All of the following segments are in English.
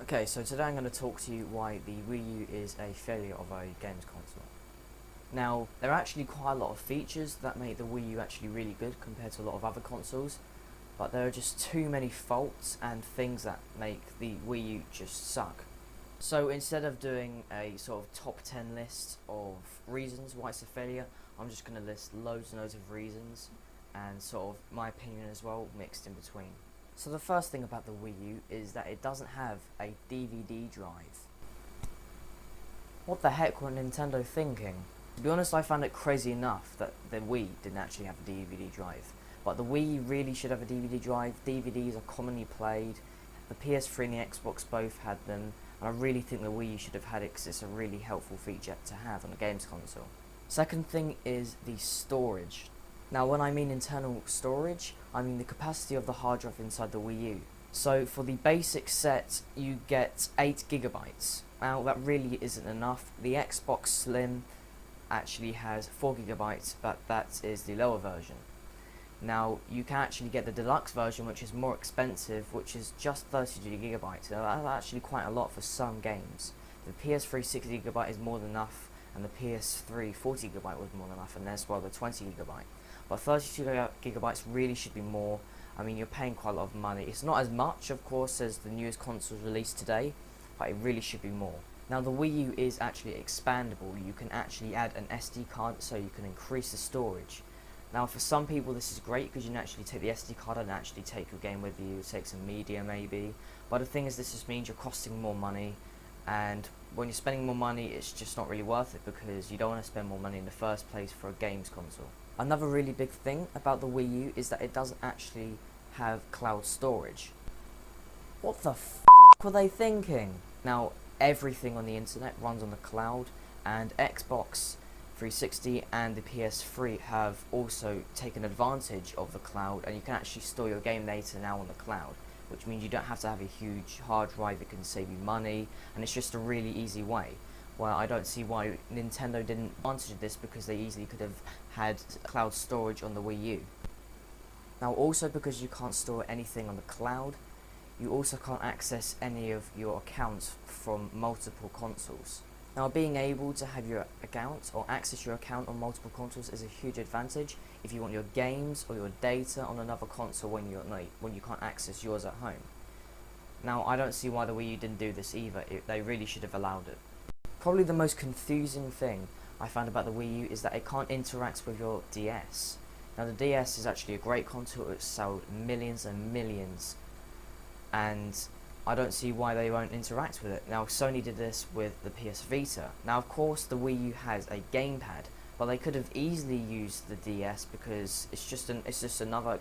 Okay, so today I'm going to talk to you why the Wii U is a failure of a games console. Now, there are actually quite a lot of features that make the Wii U actually really good compared to a lot of other consoles, but there are just too many faults and things that make the Wii U just suck. So instead of doing a sort of top 10 list of reasons why it's a failure, I'm just going to list loads and loads of reasons and sort of my opinion as well mixed in between. So the first thing about the Wii U is that it doesn't have a DVD drive. What the heck were Nintendo thinking? To be honest, I found it crazy enough that the Wii didn't actually have a DVD drive. But the Wii really should have a DVD drive. DVDs are commonly played. The PS3 and the Xbox both had them. And I really think the Wii U should have had it because it's a really helpful feature to have on a games console. Second thing is the storage. Now when I mean internal storage, I mean the capacity of the hard drive inside the Wii U. So for the basic set, you get 8 gigabytes. Now that really isn't enough. The Xbox Slim actually has 4 gigabytes, but that is the lower version. Now you can actually get the deluxe version, which is more expensive, which is just 32 gigabytes. Now that's actually quite a lot for some games. The PS3 60 gigabyte is more than enough, and the PS3 40 gigabyte was more than enough, and as well the 20 gigabyte. But 32 gigabytes really should be more. I mean, you're paying quite a lot of money. It's not as much, of course, as the newest consoles released today, but it really should be more. Now, the Wii U is actually expandable. You can actually add an SD card, so you can increase the storage. Now, for some people, this is great because you can actually take the SD card and actually take your game with you, take some media maybe. But the thing is, this just means you're costing more money, and when you're spending more money, it's just not really worth it because you don't want to spend more money in the first place for a games console. Another really big thing about the Wii U is that it doesn't actually have cloud storage. What the f*** were they thinking? Now, everything on the internet runs on the cloud, and Xbox 360 and the PS3 have also taken advantage of the cloud, and you can actually store your game data now on the cloud, which means you don't have to have a huge hard drive. It can save you money, and it's just a really easy way. Well, I don't see why Nintendo didn't advantage of this, because they easily could have had cloud storage on the Wii U. Now also, because you can't store anything on the cloud, you also can't access any of your accounts from multiple consoles. Now, being able to have your account or access your account on multiple consoles is a huge advantage if you want your games or your data on another console when you can't access yours at home. Now, I don't see why the Wii U didn't do this either. They really should have allowed it. Probably the most confusing thing I found about the Wii U is that it can't interact with your DS. Now, the DS is actually a great console. It's sold millions and millions, and I don't see why they won't interact with it. Now, Sony did this with the PS Vita. Now, of course, the Wii U has a gamepad, but they could have easily used the DS because it's just another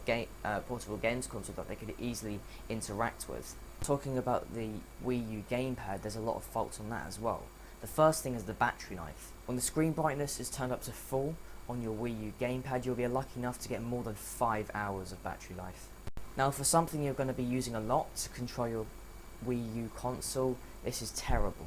portable games console that they could easily interact with. Talking about the Wii U gamepad, there's a lot of faults on that as well. The first thing is the battery life. When the screen brightness is turned up to full on your Wii U gamepad, you'll be lucky enough to get more than 5 hours of battery life. Now, for something you're going to be using a lot to control your Wii U console, this is terrible.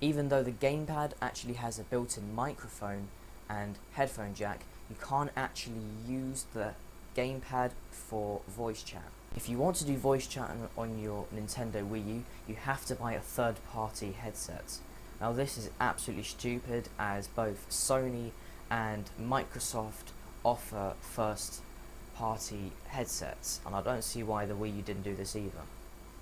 Even though the gamepad actually has a built-in microphone and headphone jack, you can't actually use the gamepad for voice chat. If you want to do voice chat on your Nintendo Wii U, you have to buy a third-party headset. Now, this is absolutely stupid, as both Sony and Microsoft offer first-party headsets, and I don't see why the Wii U didn't do this either.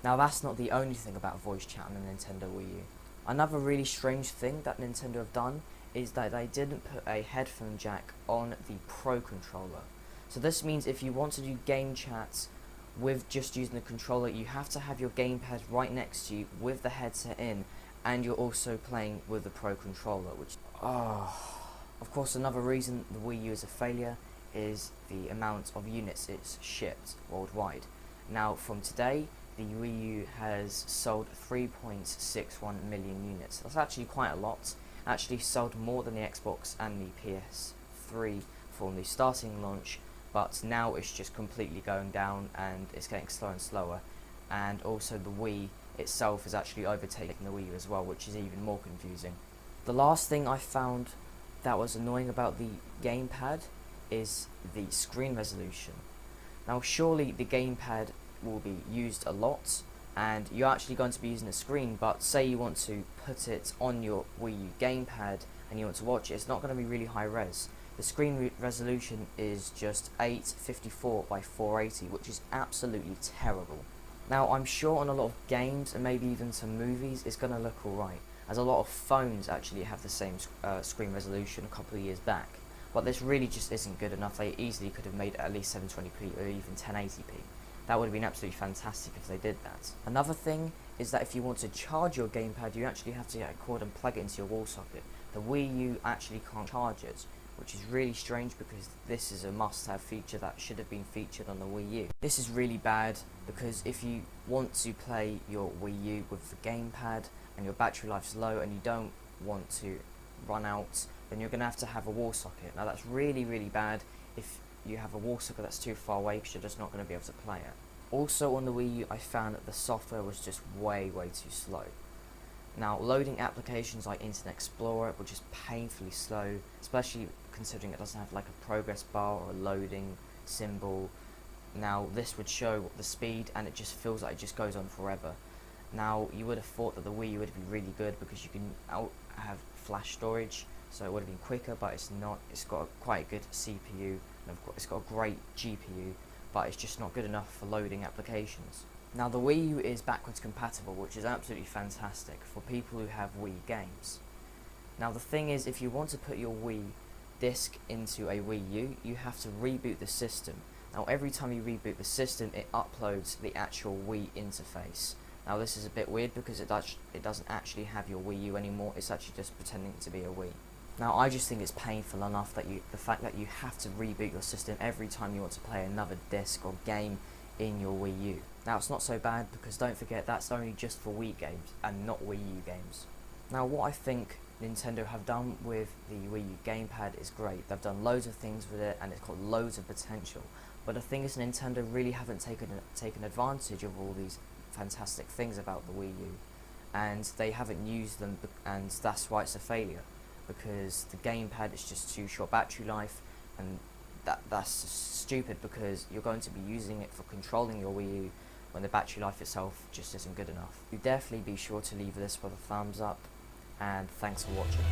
Now, that's not the only thing about voice chat on the Nintendo Wii U. Another really strange thing that Nintendo have done is that they didn't put a headphone jack on the Pro controller. So this means if you want to do game chats with just using the controller, you have to have your gamepad right next to you with the headset in, and you're also playing with the Pro controller, which... Of course, another reason the Wii U is a failure is the amount of units it's shipped worldwide. Now, from today, the Wii U has sold 3.61 million units. That's actually quite a lot. Actually sold more than the Xbox and the PS3 from the starting launch, but now it's just completely going down and it's getting slower and slower. And also the Wii itself is actually overtaking the Wii U as well, which is even more confusing. The last thing I found that was annoying about the gamepad is the screen resolution. Now, surely the gamepad will be used a lot, and you're actually going to be using a screen, but say you want to put it on your Wii U gamepad and you want to watch it, it's not going to be really high res. The screen resolution is just 854 by 480, which is absolutely terrible. Now, I'm sure on a lot of games and maybe even some movies it's going to look alright, as a lot of phones actually have the same screen resolution a couple of years back. But this really just isn't good enough. They easily could have made it at least 720p or even 1080p. That would have been absolutely fantastic if they did that. Another thing is that if you want to charge your gamepad, you actually have to get a cord and plug it into your wall socket. The Wii U actually can't charge it, which is really strange because this is a must-have feature that should have been featured on the Wii U. This is really bad because if you want to play your Wii U with the gamepad and your battery life's low and you don't want to run out, then you're going to have a wall socket. Now that's really, really bad if you have a wall socket that's too far away because you're just not going to be able to play it. Also on the Wii U, I found that the software was just way too slow. Now, loading applications like Internet Explorer, which is painfully slow, especially considering it doesn't have like a progress bar or a loading symbol. Now, this would show the speed and it just feels like it just goes on forever. Now, you would have thought that the Wii U would be really good because you can have flash storage, so it would have been quicker, but it's not. It's got quite a good CPU, and it's got a great GPU, but it's just not good enough for loading applications. Now, the Wii U is backwards compatible, which is absolutely fantastic for people who have Wii games. Now, the thing is, if you want to put your Wii disc into a Wii U, you have to reboot the system. Now, every time you reboot the system, it uploads the actual Wii interface. Now, this is a bit weird because it doesn't actually have your Wii U anymore. It's actually just pretending to be a Wii. Now, I just think it's painful enough that the fact that you have to reboot your system every time you want to play another disc or game in your Wii U. Now, it's not so bad because don't forget that's only just for Wii games and not Wii U games. Now, what I think Nintendo have done with the Wii U gamepad is great. They've done loads of things with it and it's got loads of potential. But the thing is, Nintendo really haven't taken advantage of all these fantastic things about the Wii U, and they haven't used them, and that's why it's a failure, because the gamepad is just too short battery life, and that's stupid because you're going to be using it for controlling your Wii U when the battery life itself just isn't good enough. You definitely be sure to leave this with a thumbs up, and thanks for watching.